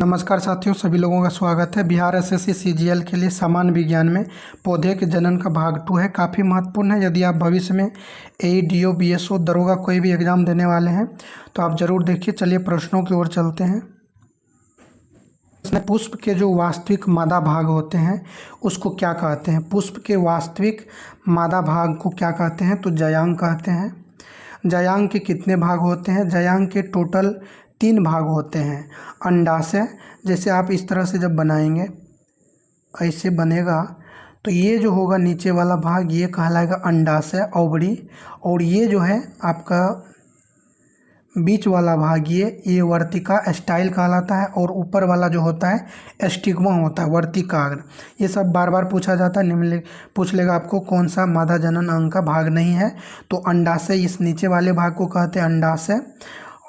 नमस्कार साथियों, सभी लोगों का स्वागत है। बिहार एसएससी सीजीएल के लिए सामान्य विज्ञान में पौधे के जनन का भाग 2 है। काफ़ी महत्वपूर्ण है। यदि आप भविष्य में एईडीओ, बीएसओ, दरोगा कोई भी एग्जाम देने वाले हैं तो आप ज़रूर देखिए। चलिए प्रश्नों की ओर चलते हैं। इसमें पुष्प के जो वास्तविक मादा भाग होते हैं उसको क्या कहते हैं? पुष्प के वास्तविक मादा भाग को क्या कहते हैं? तो जयांग कहते हैं। जयांग के कितने भाग होते हैं? जयांग के टोटल 3 भाग होते हैं। अंडाशय, जैसे आप इस तरह से जब बनाएंगे ऐसे बनेगा तो ये जो होगा नीचे वाला भाग ये कहलाएगा अंडाशय, ओवरी। और ये जो है आपका बीच वाला भाग ये वर्तिका स्टाइल कहलाता है। और ऊपर वाला जो होता है स्टिग्मा होता है, वर्तिकाग्र। ये सब बार बार पूछा जाता है। निम्नलिखित पूछ लेगा आपको कौन सा मादा जनन अंग का भाग नहीं है, तो अंडाशय इस नीचे वाले भाग को कहते हैं अंडाशय,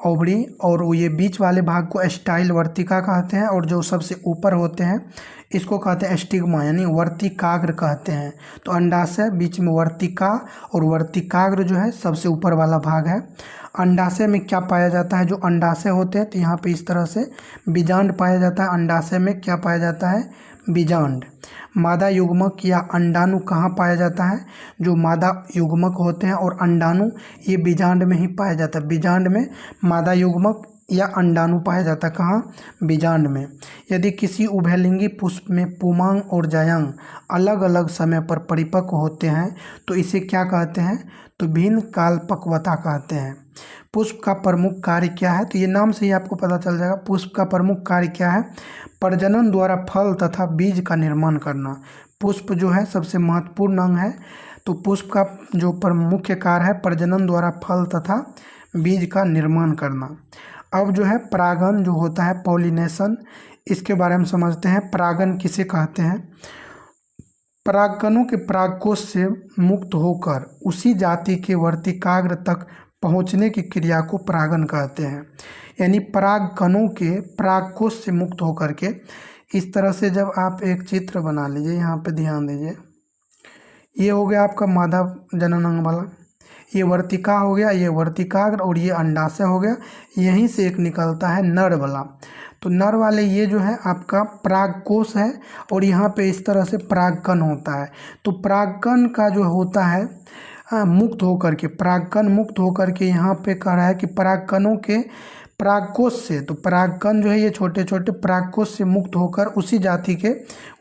ओवरी। और ये बीच वाले भाग को स्टाइल, वर्तिका कहते हैं। और जो सबसे ऊपर होते हैं इसको कहते हैं स्टिग्मा, यानी वर्तिकाग्र कहते हैं। तो अंडाशय, बीच में वर्तिका, और वर्तिकाग्र जो है सबसे ऊपर वाला भाग है। अंडाशय में क्या पाया जाता है? जो अंडाशय होते हैं तो यहाँ पे इस तरह से बीजांड पाया जाता है। अंडाशय में क्या पाया जाता है? बीजांड। मादा युग्मक या अंडाणु कहाँ पाया जाता है? जो मादा युग्मक होते हैं और अंडाणु ये बीजांड में ही पाया जाता है। बीजांड में मादा युग्मक या अंडाणु पाया जाता है। कहाँ? बीजांड में। यदि किसी उभयलिंगी पुष्प में पुमांग और जायांग अलग अलग समय पर परिपक्व होते हैं तो इसे क्या कहते हैं? तो भिन्न कालपक्वता कहते हैं। पुष्प का प्रमुख कार्य क्या है? तो ये नाम से ही आपको पता चल जाएगा। पुष्प का प्रमुख कार्य क्या है? प्रजनन द्वारा फल तथा बीज का निर्माण करना। पुष्प जो है सबसे महत्वपूर्ण अंग है। तो पुष्प का जो मुख्य कार्य है प्रजनन द्वारा फल तथा बीज का निर्माण करना। अब जो है परागन जो होता है, पॉलिनेशन, इसके बारे में समझते हैं। परागन किसे कहते हैं? परागकणों के परागकोश से मुक्त होकर उसी जाति के वर्तिकाग्र तक पहुंचने की क्रिया को परागन कहते हैं। यानी परागकणों के परागकोश से मुक्त होकर के इस तरह से जब आप एक चित्र बना लीजिए, यहाँ पे ध्यान दीजिए, ये हो गया आपका मादा जनन अंग वाला, ये वर्तिका हो गया, ये वर्तिकाग्र, और ये अंडाशय हो गया। यहीं से एक निकलता है नर वाला। तो नर वाले ये जो है आपका परागकोश है, और यहाँ पे इस तरह से परागकण होता है। तो परागकण का जो होता है मुक्त होकर के, परागकण मुक्त होकर के यहाँ पे कह रहा है कि परागकणों के परागकोश से, तो परागकण जो है ये छोटे छोटे परागकोश से मुक्त होकर उसी जाति के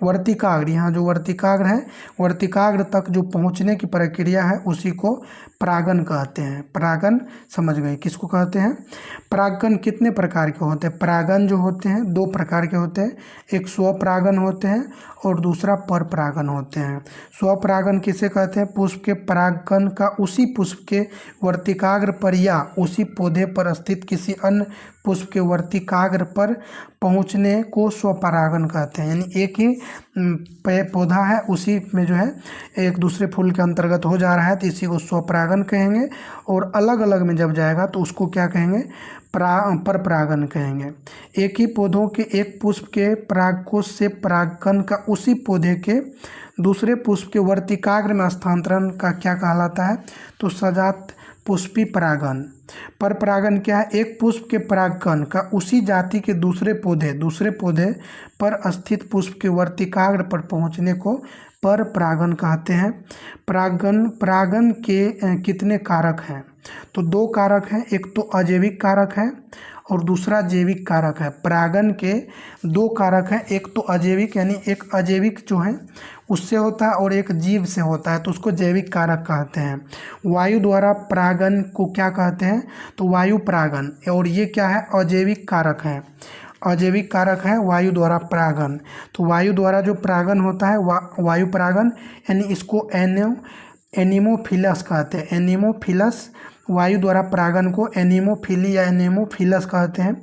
वर्तिकाग्र, यहाँ जो वर्तिकाग्र है, वर्तिकाग्र तक जो पहुँचने की प्रक्रिया है उसी को परागन कहते हैं। परागन समझ गए किसको कहते हैं? परागकण कितने प्रकार के होते हैं? परागन जो होते हैं 2 प्रकार के होते हैं। एक स्वपरागन होते हैं और दूसरा परपरागन होते हैं। स्वपरागन किसे कहते हैं? पुष्प के परागकण का उसी पुष्प के वर्तिकाग्र पर या उसी पौधे पर स्थित किसी अन्य पुष्प के वर्तिकाग्र पर पहुंचने को स्वपरागन कहते हैं। यानी एक ही पौधा है, उसी में जो है एक दूसरे फूल के अंतर्गत हो जा रहा है तो इसी को स्वपरागन कहेंगे। और अलग अलग में जब जाएगा तो उसको क्या कहेंगे? परपरागन कहेंगे। एक ही पौधों के एक पुष्प के परागकोश से परागकण का उसी पौधे के दूसरे पुष्प के वर्तिकाग्र में स्थानांतरण का क्या कहलाता है? तो सजात पुष्पी परागन। परपरागन क्या है? एक पुष्प के परागकण का उसी जाति के दूसरे पौधे पर स्थित पुष्प के वर्तिकाग्र पर पहुंचने को परपरागन कहते हैं। परागन के कितने कारक हैं? तो 2 कारक हैं। एक तो अजैविक कारक है और दूसरा जैविक कारक है। परागन के 2 कारक हैं। एक तो अजैविक, यानी एक अजैविक जो है उससे होता है और एक जीव से होता है, तो उसको जैविक कारक कहते हैं। वायु द्वारा परागन को क्या कहते हैं? तो वायु परागन। और ये क्या है? अजैविक कारक है। अजैविक कारक है वायु द्वारा परागन। तो वायु द्वारा जो परागन होता है वायु परागन, यानी इसको एनीमोफिलस कहते हैं। एनीमोफिलस, वायु द्वारा परागन को एनीमोफिली या एनीमोफिलस कहते हैं।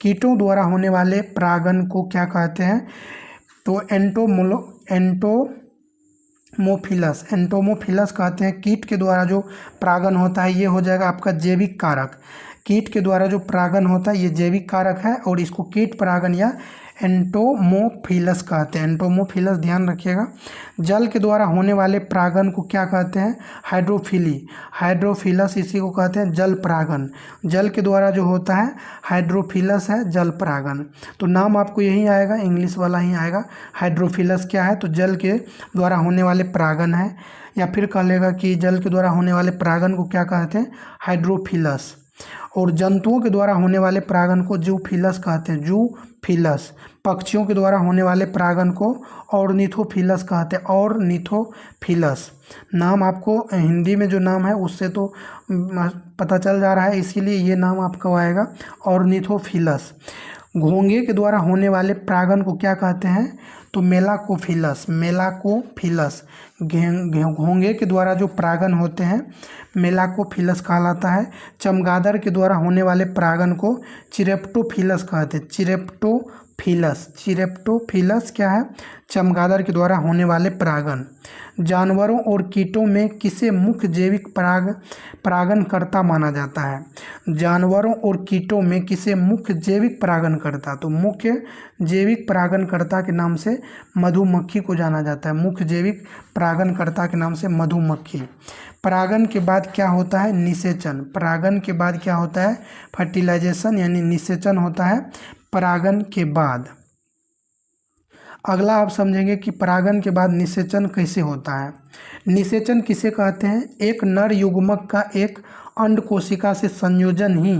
कीटों द्वारा होने वाले परागन को क्या कहते हैं? तो एंटोमोफिलस कहते हैं। कीट के द्वारा जो परागन होता है ये हो जाएगा आपका जैविक कारक। कीट के द्वारा जो परागन होता है ये जैविक कारक है और इसको कीट परागन या एंटोमोफिलस कहते हैं। एंटोमोफिलस ध्यान रखिएगा। जल के द्वारा होने वाले परागण को क्या कहते हैं? हाइड्रोफिली। हाइड्रोफिलस इसी को कहते हैं जल परागण। जल के द्वारा जो होता है हाइड्रोफिलस है जल परागण। तो नाम आपको यही आएगा, इंग्लिश वाला ही आएगा। हाइड्रोफिलस क्या है? तो जल के द्वारा होने वाले परागण है, या फिर कह लेगा कि जल के द्वारा होने वाले परागण को क्या कहते हैं? हाइड्रोफिलस। और जंतुओं के द्वारा होने वाले परागण को जूफिलस कहते हैं। जूफिलस। पक्षियों के द्वारा होने वाले परागण को ऑर्निथोफिलस कहते हैं। ऑर्निथोफिलस। नाम आपको हिंदी में जो नाम है उससे तो पता चल जा रहा है, इसीलिए ये नाम आपका आएगा ऑर्निथोफिलस। घोंघे के द्वारा होने वाले परागण को क्या कहते हैं? तो मेलाकोफिलस। मेलाकोफिलस। घोंघे के द्वारा जो परागण होते हैं मेलाकोफिलस कहलाता है। चमगादड़ के द्वारा होने वाले परागण को चिरेप्टोफिलस कहते हैं। चिरेप्टोफिलस। चिरेप्टोफिलस क्या है? चमगादड़ के द्वारा होने वाले परागण। जानवरों और कीटों में किसे मुख्य जैविक परागणकर्ता माना जाता है? जानवरों और कीटों में किसे मुख्य जैविक परागणकर्ता? तो मुख्य जैविक परागणकर्ता के नाम से मधुमक्खी को जाना जाता है। मुख्य जैविक परागणकर्ता के नाम से मधुमक्खी। परागण के बाद क्या होता है? निषेचन। परागण के बाद क्या होता है? फर्टिलाइजेशन यानी निषेचन होता है परागण के बाद। अगला आप समझेंगे कि परागण के बाद निषेचन कैसे होता है। निषेचन किसे कहते हैं? एक नर युग्मक का एक अंड कोशिका से संयोजन ही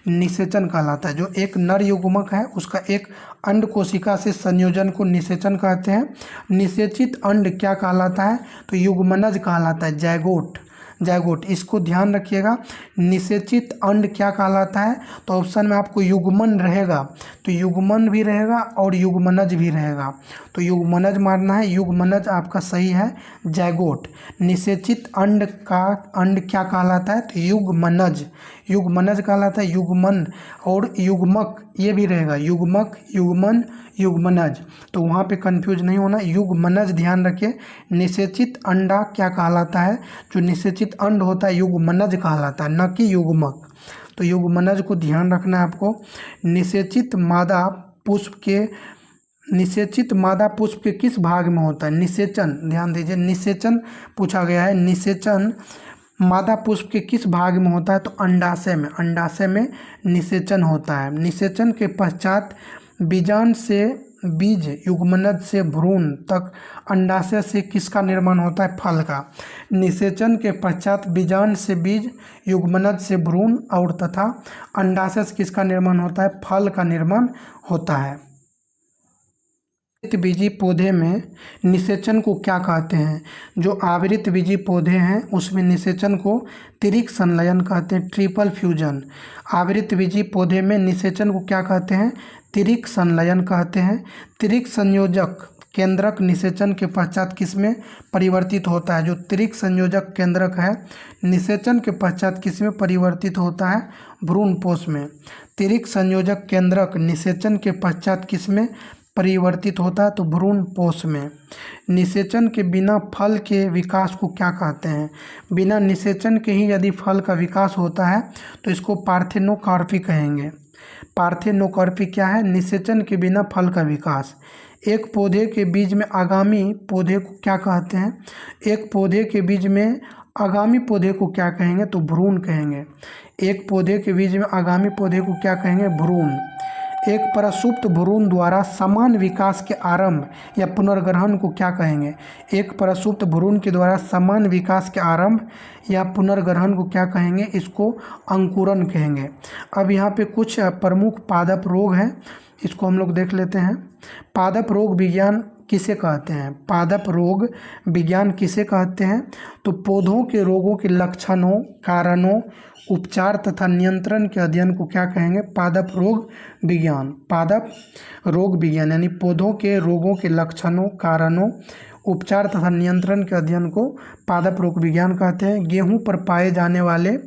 निषेचन कहलाता है। जो एक नर युग्मक है उसका एक अंड कोशिका से संयोजन को निषेचन कहते हैं। निषेचित अंड क्या कहलाता है? तो युग्मनज कहलाता है। जायगोट। जायगोट, इसको ध्यान रखिएगा। निषेचित अंड क्या कहलाता है? तो ऑप्शन में आपको युग्मन रहेगा, तो युग्मन भी रहेगा और युग्मनज भी रहेगा, तो युग्मनज मारना है। युग्मनज आपका सही है, जायगोट। निषेचित अंड का अंड क्या कहलाता है? तो युग्मनज। युग्मनज कहलाता है। युग्मन और युग्मक ये भी रहेगा, युग्मक, युग्मन, युग्मनज, तो वहाँ पे कंफ्यूज नहीं होना। युग्मनज ध्यान रखिए। निषेचित अंडा क्या कहलाता है? जो निषेचित अंड होता है युग्मनज कहलाता है, न कि युग्मक। तो युग्मनज को ध्यान रखना है आपको। निषेचित मादा पुष्प के किस भाग में होता है? निषेचन, ध्यान दीजिए, निषेचन पूछा गया है। निषेचन मादा पुष्प के किस भाग में होता है? तो अंडाशय में। अंडाशय में निषेचन होता है। निषेचन के पश्चात बीजांड से बीज, युग्मनज से भ्रूण तक अंडाशय से किसका निर्माण होता है? फल का। निषेचन के पश्चात बीजांड से बीज, युग्मनज से भ्रूण और तथा अंडाशय से किसका निर्माण होता है? फल का निर्माण होता है। आवृत बीजी पौधे में निषेचन को क्या कहते हैं? जो आवृत बीजी पौधे हैं उसमें निषेचन को त्रिक संलयन कहते हैं, ट्रिपल फ्यूजन। आवृत बीजी पौधे में निषेचन को क्या कहते हैं? त्रिक संलयन कहते हैं। त्रिक संयोजक केंद्रक निषेचन के पश्चात किसमें परिवर्तित होता है? जो त्रिक संयोजक केंद्रक है निषेचन के पश्चात किसमें परिवर्तित होता है? भ्रूणपोष में। त्रिक संयोजक केंद्रक निषेचन के पश्चात किसमें परिवर्तित होता है? तो भ्रूणपोष में। निषेचन के बिना फल के विकास को क्या कहते हैं? बिना निषेचन के ही यदि फल का विकास होता है तो इसको पार्थेनोकार्पी कहेंगे। पार्थेनोकार्पी क्या है? निषेचन के बिना फल का विकास। एक पौधे के बीज में आगामी पौधे को क्या कहते हैं? एक पौधे के बीज में आगामी पौधे को क्या कहेंगे? तो भ्रूण कहेंगे। एक पौधे के बीज में आगामी पौधे को क्या कहेंगे? भ्रूण। एक प्रसुप्त भ्रूण द्वारा समान विकास के आरंभ या पुनर्ग्रहण को क्या कहेंगे? एक प्रसुप्त भ्रूण के द्वारा समान विकास के आरंभ या पुनर्ग्रहण को क्या कहेंगे? इसको अंकुरन कहेंगे। अब यहाँ पे कुछ प्रमुख पादप रोग हैं, इसको हम लोग देख लेते हैं। पादप रोग विज्ञान किसे कहते हैं? पादप रोग विज्ञान किसे कहते हैं? तो पौधों के रोगों के लक्षणों, कारणों, उपचार तथा नियंत्रण के अध्ययन को क्या कहेंगे? पादप रोग विज्ञान। पादप रोग विज्ञान यानी पौधों के रोगों के लक्षणों, कारणों, उपचार तथा नियंत्रण के अध्ययन को पादप रोग विज्ञान कहते हैं। गेहूं पर पाए जाने वाले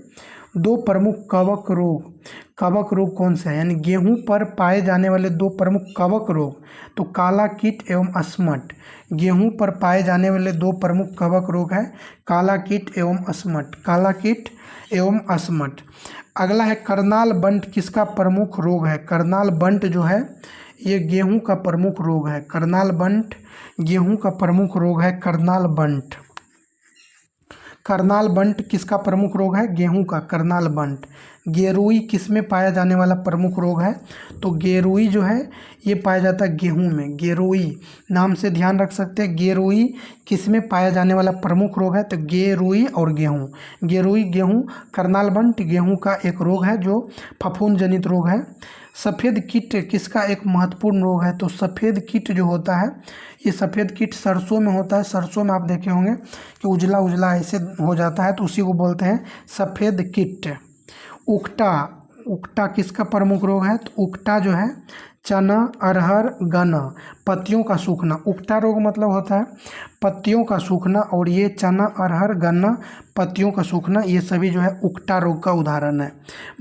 दो प्रमुख कवक रोग, कवक रोग कौन से हैं? यानी गेहूं पर पाए जाने वाले दो प्रमुख कवक रोग, तो काला कीट एवं अस्मट। गेहूं पर पाए जाने वाले दो प्रमुख कवक रोग है काला कीट एवं अस्मट। काला कीट एवं अस्मट। अगला है करनाल बंट किसका प्रमुख रोग है? करनाल बंट जो है ये गेहूं का प्रमुख रोग है। करनाल बंट गेहूं का प्रमुख रोग है। करनाल बंट। करनाल बंट किसका प्रमुख रोग है? गेहूं का। करनाल बंट। गेरुई किस में पाया जाने वाला प्रमुख रोग है? तो गेरुई जो है ये पाया जाता है गेहूं में। गेरुई नाम से ध्यान रख सकते हैं। गेरुई किस में पाया जाने वाला प्रमुख रोग है? तो गेरुई और गेहूं। गेरुई गेहूं, करनाल बंट गेहूं का एक रोग है जो फफूंद जनित रोग है। सफ़ेद कीट किसका एक महत्वपूर्ण रोग है? तो सफ़ेद कीट जो होता है ये सफ़ेद कीट सरसों में होता है। सरसों में आप देखे होंगे कि उजला उजला ऐसे हो जाता है, तो उसी को बोलते हैं सफ़ेद कीट। उकटा, उकटा किसका प्रमुख रोग है? तो उकटा जो है चना, अरहर, गन्ना, पत्तियों का सूखना। उकटा रोग मतलब होता है पत्तियों का सूखना, और ये चना, अरहर, गन्ना, पत्तियों का सूखना, ये सभी जो है उकटा रोग का उदाहरण है।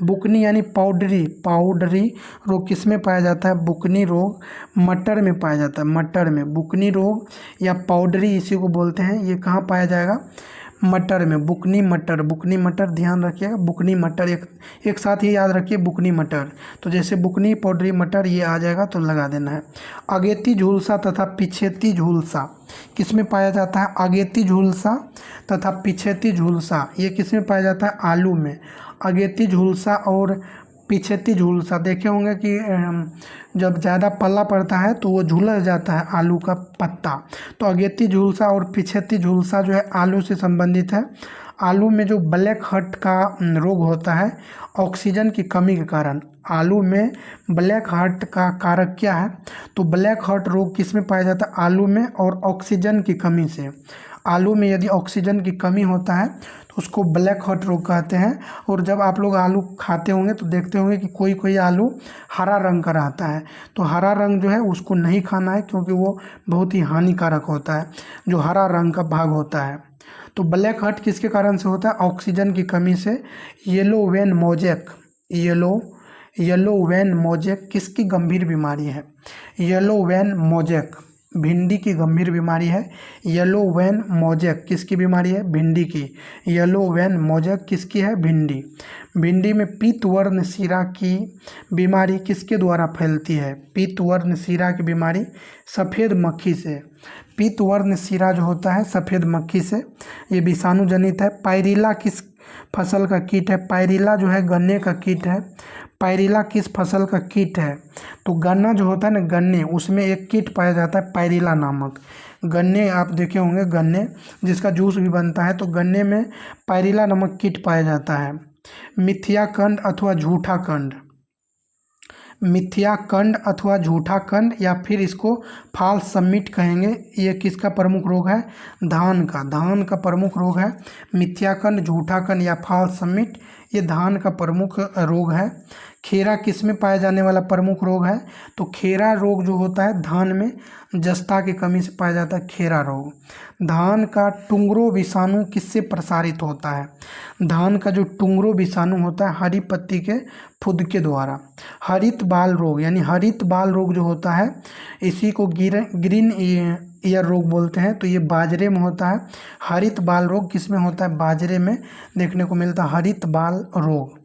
बुकनी यानी पाउडरी, पाउडरी रोग किस में पाया जाता है? बुकनी रोग मटर में पाया जाता है। मटर में बुकनी रोग या पाउडरी इसी को बोलते हैं। ये कहाँ पाया जाएगा? मटर में। बुकनी मटर, बुकनी मटर ध्यान रखिएगा। बुकनी मटर एक साथ ही याद रखिए, बुकनी मटर। तो जैसे बुकनी, पाउडरी, मटर ये आ जाएगा तो लगा देना है। अगेती झुलसा तथा पिछेती झुलसा किस में पाया जाता है? अगेती झुलसा तथा पिछेती झुलसा ये किस में पाया जाता है? आलू में। अगेती झुलसा और पिछेती झुलसा देखे होंगे कि जब ज़्यादा पल्ला पड़ता है तो वो झुलस जाता है आलू का पत्ता। तो अगेती झुलसा और पिछेती झुलसा जो है आलू से संबंधित है। आलू में जो ब्लैक हर्ट का रोग होता है ऑक्सीजन की कमी के कारण। आलू में ब्लैक हार्ट का कारक क्या है? तो ब्लैक हार्ट रोग किस में पाया जाता है? आलू में, और ऑक्सीजन की कमी से। आलू में यदि ऑक्सीजन की कमी होता है तो उसको ब्लैक हार्ट रोग कहते हैं। और जब आप लोग आलू खाते होंगे तो देखते होंगे कि कोई कोई आलू हरा रंग का रहता है, तो हरा रंग जो है उसको नहीं खाना है क्योंकि वो बहुत ही हानिकारक होता है, जो हरा रंग का भाग होता है। तो ब्लैक हार्ट किसके कारण से होता है? ऑक्सीजन की कमी से। Yellow vein mosaic, yellow vein mosaic किसकी गंभीर बीमारी है? येलो वेन मोजेक भिंडी की गंभीर बीमारी है। येलो वेन मोजेक किसकी बीमारी है? भिंडी की। येलो वेन मोजेक किसकी है? भिंडी। भिंडी में पीतवर्ण शिरा की बीमारी किसके द्वारा फैलती है? पीतवर्ण शिरा की बीमारी सफ़ेद मक्खी से। पीतवर्ण शिरा जो होता है सफ़ेद मक्खी से, ये विषाणु जनित है। पायरिला किस फसल का कीट है? पायरिला जो है गन्ने का कीट है। पायरिला किस फसल का कीट है? तो गन्ना जो होता है ना, गन्ने, उसमें एक कीट पाया जाता है पायरिला नामक। गन्ने आप देखे होंगे, गन्ने जिसका जूस भी बनता है, तो गन्ने में पायरिला नामक कीट पाया जाता है। मिथ्या कंड अथवा झूठा कंड, मिथ्या कंड अथवा झूठा कंड या फिर इसको फॉल्स समिट कहेंगे। ये किसका प्रमुख रोग है? धान का। धान का प्रमुख रोग है मिथ्या कंड, झूठा कंड या फॉल्स समिट, ये धान का प्रमुख रोग है। खेरा किस में पाया जाने वाला प्रमुख रोग है? तो खेरा रोग जो होता है धान में जस्ता की कमी से पाया जाता है खेरा रोग। धान का टुंगरो विषाणु किससे प्रसारित होता है? धान का जो टुंगरो विषाणु होता है हरी पत्ती के फुदके द्वारा। हरित बाल रोग यानी हरित बाल रोग जो होता है इसी को ग्रीन ईयर रोग बोलते हैं। तो ये बाजरे में होता है। हरित बाल रोग किस में होता है? बाजरे में देखने को मिलता है हरित बाल रोग।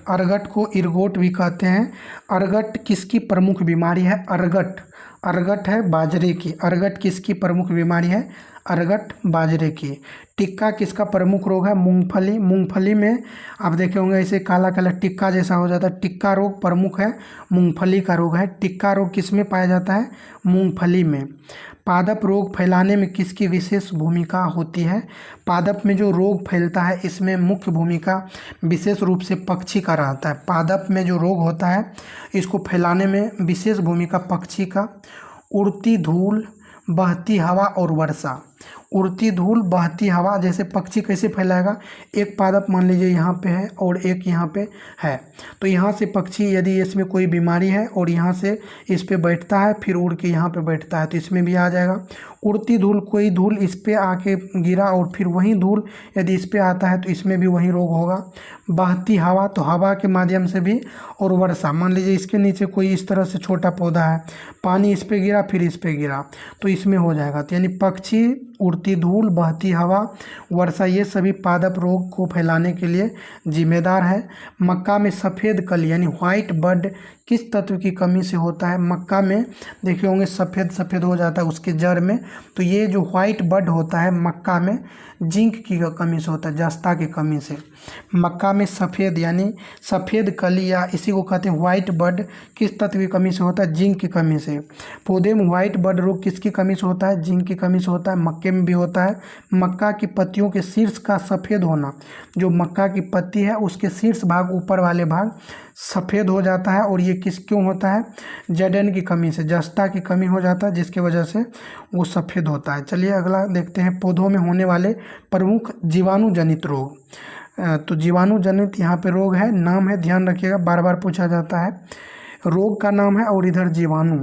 अरगट को इरगोट भी कहते हैं। अरगट किसकी प्रमुख बीमारी है? अरगट, अरगट है बाजरे की। अरगट किसकी प्रमुख बीमारी है? अरगट बाजरे की। टिक्का किसका प्रमुख रोग है? मूंगफली। मूंगफली में आप देखे होंगे ऐसे काला काला टिक्का जैसा हो जाता है। टिक्का रोग प्रमुख है, मूंगफली का रोग है। टिक्का रोग किस में पाया जाता है? मूंगफली में। पादप रोग फैलाने में किसकी विशेष भूमिका होती है? पादप में जो रोग फैलता है इसमें मुख्य भूमिका विशेष रूप से पक्षी का रहता है। पादप में जो रोग होता है इसको फैलाने में विशेष भूमिका पक्षी का। उड़ती धूल, बहती हवा और वर्षा। उड़ती धूल, बहती हवा, जैसे पक्षी कैसे फैलाएगा? एक पादप मान लीजिए यहाँ पे है और एक यहाँ पे है, तो यहाँ से पक्षी यदि इसमें कोई बीमारी है और यहाँ से इस पे बैठता है फिर उड़ के यहाँ पे बैठता है तो इसमें भी आ जाएगा। उड़ती धूल, कोई धूल इस पे आके गिरा और फिर वही धूल यदि इस पे आता है तो इसमें भी वही रोग होगा। बहती हवा, तो हवा के माध्यम से भी। और वर्षा, मान लीजिए इसके नीचे कोई इस तरह से छोटा पौधा है, पानी इस पे गिरा फिर इस पे गिरा तो इसमें हो जाएगा। तो यानी पक्षी, उड़ती धूल, बहती हवा, वर्षा, ये सभी पादप रोग को फैलाने के लिए जिम्मेदार है। मक्का में सफ़ेद कली यानी व्हाइट बड किस तत्व की कमी से होता है? मक्का में देखे होंगे सफ़ेद सफ़ेद हो जाता है उसके जड़ में, तो ये जो व्हाइट बड होता है मक्का में जिंक की कमी से होता है, जस्ता की कमी से। मक्का में सफ़ेद यानी सफ़ेद कली या इसी को कहते हैं व्हाइट बड किस तत्व की कमी से होता है? जिंक की कमी से। पौधे में व्हाइट बड रोग किसकी कमी से होता है? जिंक की कमी से होता है। मक्के में भी होता है। मक्का की पत्तियों के शीर्ष का सफ़ेद होना, जो मक्का की पत्ती है उसके शीर्ष भाग ऊपर वाले भाग सफ़ेद हो जाता है, और ये क्यों होता है? जड़न की कमी से, जस्ता की कमी हो जाता है जिसकी वजह से वो सफ़ेद होता है। चलिए अगला देखते हैं, पौधों में होने वाले प्रमुख जीवाणु जनित रोग। तो जीवाणु जनित यहाँ पे रोग है, नाम है, ध्यान रखिएगा, बार बार पूछा जाता है। रोग का नाम है और इधर जीवाणु।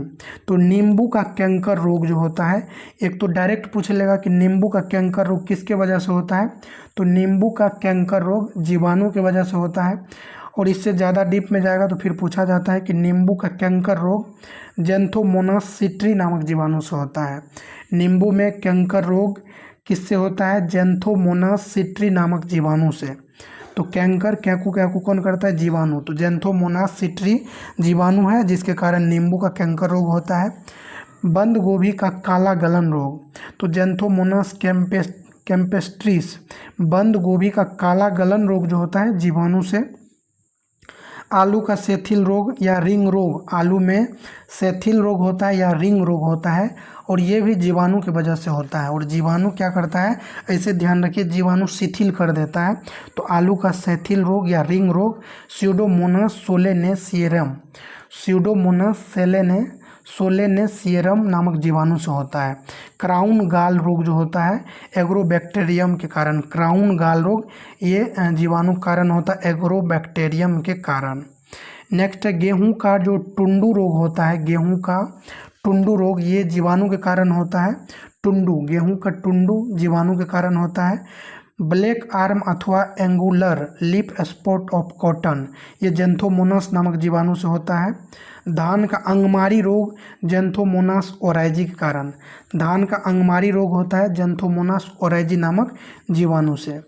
तो नींबू का कैंकर रोग जो होता है, एक तो डायरेक्ट पूछ लेगा कि नींबू का कैंकर रोग किसके वजह से होता है, तो नींबू का कैंकर रोग जीवाणु की वजह से होता है। और इससे ज़्यादा डीप में जाएगा तो फिर पूछा जाता है कि नींबू का कैंकर रोग जेंथोमोनास सिट्री नामक जीवाणु से होता है। नींबू में कैंकर रोग किससे होता है? जेंथोमोनास सिट्री नामक जीवाणु से। तो कैंकर कैंकू कौन करता है? जीवाणु। तो जेंथोमोनास सिट्री जीवाणु है जिसके कारण नींबू का कैंकर रोग होता है। बंद गोभी का काला गलन रोग, तो जेंथोमोनास कैम्पेस्ट्रिस बंद गोभी का काला गलन रोग जो होता है जीवाणु से। आलू का सेथिल रोग या रिंग रोग, आलू में सेथिल रोग होता है या रिंग रोग होता है, और ये भी जीवाणु की वजह से होता है। और जीवाणु क्या करता है, ऐसे ध्यान रखिए, जीवाणु शिथिल कर देता है। तो आलू का सेथिल रोग या रिंग रोग स्यूडोमोनास सोलेनेसियरम, स्यूडोमोनास सोलेनेसियरम नामक जीवाणु से होता है। क्राउन गाल रोग जो होता है एग्रोबैक्टीरियम के कारण, क्राउन गाल रोग ये जीवाणु कारण होता है एग्रोबैक्टीरियम के कारण। नेक्स्ट है गेहूं का जो टुंडू रोग होता है, गेहूं का टुंडू रोग ये जीवाणु के कारण होता है। टुंडू, गेहूं का टुंडू जीवाणु के कारण होता है। ब्लैक आर्म अथवा angular lip spot of cotton ये जेंथोमोनास नामक जीवाणु से होता है। धान का अंगमारी रोग जेंथोमोनास ओराइजी के कारण, धान का अंगमारी रोग होता है जेंथोमोनास ओराइजी नामक जीवाणु से।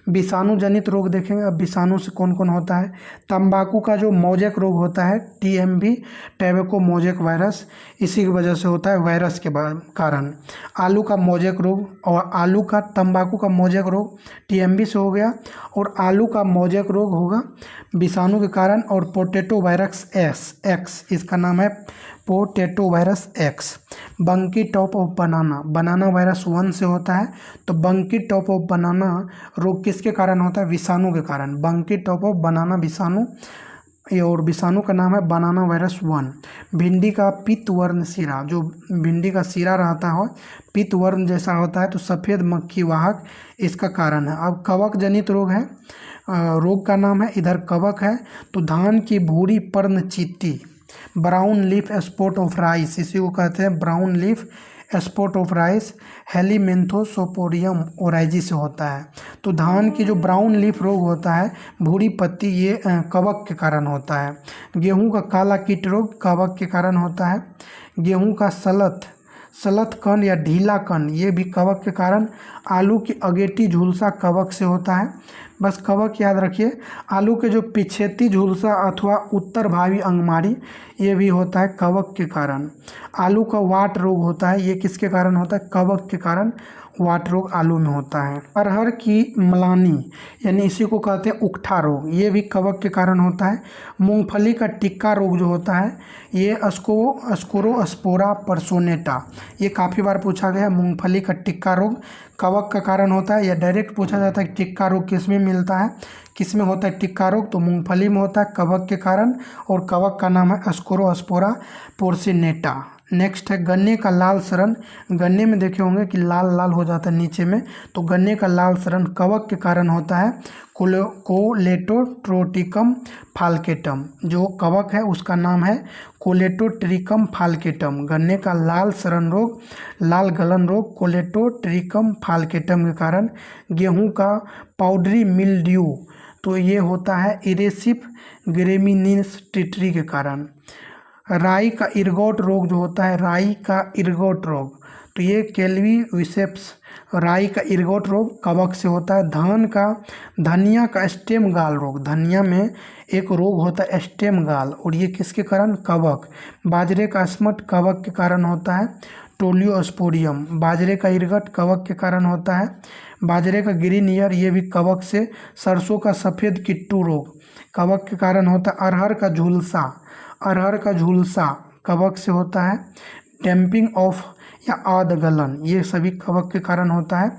विषाणु जनित रोग देखेंगे, अब विषाणु से कौन कौन होता है? तंबाकू का जो मोजेक रोग होता है TMV टैबेको मोजेक वायरस, इसी की वजह से होता है, वायरस के कारण। आलू का मोजेक रोग और आलू का तंबाकू का मोजेक रोग TMV से हो गया, और आलू का मोजेक रोग होगा विषाणु के कारण। और पोटैटो वायरस एक्स, इसका नाम है पोटैटो वायरस एक्स। बंकी top of banana, banana virus 1 से होता है। तो बंकी टॉप ऑफ बनाना रोग किसके कारण होता है? विषाणु के कारण। बंकी टॉप ऑफ बनाना विषाणु, और विषाणु का नाम है बनाना वायरस 1। भिंडी का पित्तवर्ण सिरा, जो भिंडी का सिरा रहता है पित्तवर्ण जैसा होता है, तो सफ़ेद मक्खी वाहक इसका कारण है। अब कवक जनित रोग है, रोग का नाम है, इधर कवक है, तो धान की भूरी पर्ण चींटी brown leaf spot of rice, इसी को कहते हैं brown leaf spot of rice हेलिमेंथोसोपोरियम ओराइजी से होता है। तो धान की जो ब्राउन लीफ रोग होता है, भूरी पत्ती, ये कवक के कारण होता है। गेहूं का काला कीट रोग कवक के कारण होता है। गेहूं का सलत कण या ढीला कण ये भी कवक के कारण। आलू की अगेटी झुलसा कवक से होता है। बस कवक याद रखिए। आलू के जो पिछेती झुलसा अथवा उत्तर भावी अंगमारी ये भी होता है कवक के कारण। आलू का वाट रोग होता है, ये किसके कारण होता है? कवक के कारण वाट रोग आलू में होता है। अरहर की मलानी यानी इसी को कहते हैं उकठा रोग, ये भी कवक के कारण होता है। मूंगफली का टिक्का रोग जो होता है ये अस्कोरोस्पोरा पर्सोनेटा, ये काफ़ी बार पूछा गया। मूंगफली का टिक्का रोग कवक का कारण होता है, या डायरेक्ट पूछा जाता है कि टिक्का रोग किस में मिलता है, किस में होता है टिक्का रोग, तो मूंगफली में होता है कवक के कारण, और कवक का नाम है अस्कोरोस्पोरा पोर्सिनेटा। नेक्स्ट है गन्ने का लाल सरण, गन्ने में देखे होंगे कि लाल लाल हो जाता है नीचे में, तो गन्ने का लाल सरण कवक के कारण होता है। कोलेटोट्रोटिकम फाल्केटम, जो कवक है उसका नाम है कोलेटोट्रिकम फाल्केटम। गन्ने का लाल सरण रोग, लाल गलन रोग कोलेटोट्रिकम फाल्केटम के कारण। गेहूं का पाउडरी मिल्ड्यू, तो ये होता है इरेसिप ग्रेमिनीस टिट्री के कारण। राई का इरगोट रोग जो होता है, राई का इरगोट रोग, तो ये केल्वीविसेप्स। राई का इरगोट रोग कवक से होता है। धनिया का स्टेम गाल रोग, धनिया में एक रोग होता है स्टेम गाल, और ये किसके कारण? कवक। बाजरे का स्मट कवक के कारण होता है। टोलियोस्पोरियम, बाजरे का इरगट कवक के कारण होता है। बाजरे का ग्रीन ईयर, ये भी कवक से। सरसों का सफ़ेद किट्टू रोग कवक के कारण होता है। अरहर का झुलसा कवक से होता है। डैम्पिंग ऑफ या आद गलन, ये सभी कवक के कारण होता है।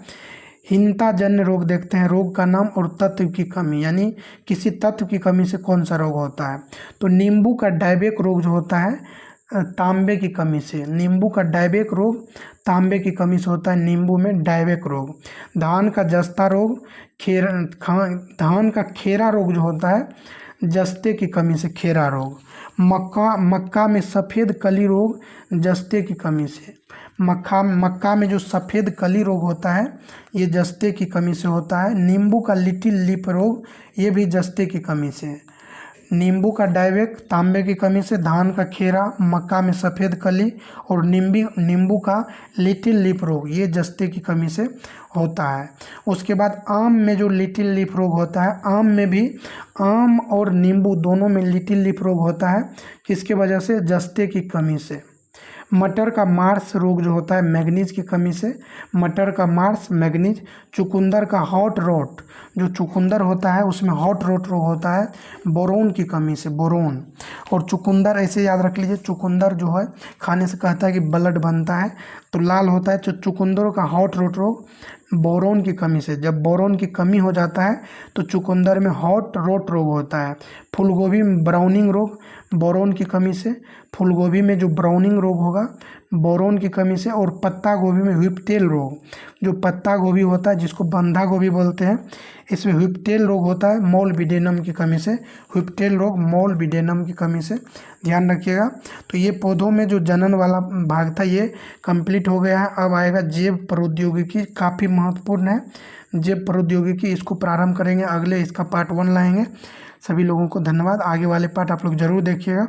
हिंताजन्य रोग देखते हैं, रोग का नाम और तत्व की कमी, यानी किसी तत्व की कमी से कौन सा रोग होता है। तो नींबू का डायबेक रोग जो होता है तांबे की कमी से, नींबू का डायबेक रोग तांबे की कमी से होता है, नींबू में डायबेक रोग। धान का जस्ता रोग, धान का खेरा रोग जो होता है जस्ते की कमी से, खेरा रोग। मक्का में सफ़ेद कली रोग जस्ते की कमी से, मक्का में जो सफ़ेद कली रोग होता है ये जस्ते की कमी से होता है। नींबू का लिटिल लीफ रोग, ये भी जस्ते की कमी से। नींबू का डायबेक तांबे की कमी से, धान का खेरा, मक्का में सफ़ेद कली और नींबू का लिटिल लीफ रोग, ये जस्ते की कमी से होता है। उसके बाद आम में जो लिटिल लीफ रोग होता है, आम में भी, आम और नींबू दोनों में लिटिल लीफ रोग होता है, किसके वजह से? जस्ते की कमी से। मटर का मार्स रोग जो होता है मैग्नीज की कमी से, मटर का मार्स मैग्नीज। चुकंदर का हॉट रोट, जो चुकंदर होता है उसमें हॉट रोट रोग होता है बोरोन की कमी से, बोरोन। और चुकंदर ऐसे याद रख लीजिए, चुकंदर जो है खाने से कहता है कि ब्लड बनता है, तो लाल होता है। तो चुकंदरों का हॉट रोट रोग बोरोन की कमी से, जब बोरोन की कमी हो जाता है तो चुकंदर में हॉट रोट रोग होता है। फूलगोभी में ब्राउनिंग रोग बोरोन की कमी से, फूलगोभी में जो ब्राउनिंग रोग होगा बोरोन की कमी से। और पत्ता गोभी में व्हिपटेल रोग, जो पत्ता गोभी होता है जिसको बंधा गोभी बोलते हैं, इसमें व्हिपटेल रोग होता है मोलबिडेनम की कमी से, व्हिपटेल रोग मोलबिडेनम की कमी से, ध्यान रखिएगा। तो ये पौधों में जो जनन वाला भाग था ये कंप्लीट हो गया है। अब आएगा जैव प्रौद्योगिकी, काफ़ी महत्वपूर्ण है जैव प्रौद्योगिकी, इसको प्रारंभ करेंगे अगले, इसका पार्ट 1 लाएंगे। सभी लोगों को धन्यवाद। आगे वाले पार्ट आप लोग ज़रूर देखिएगा।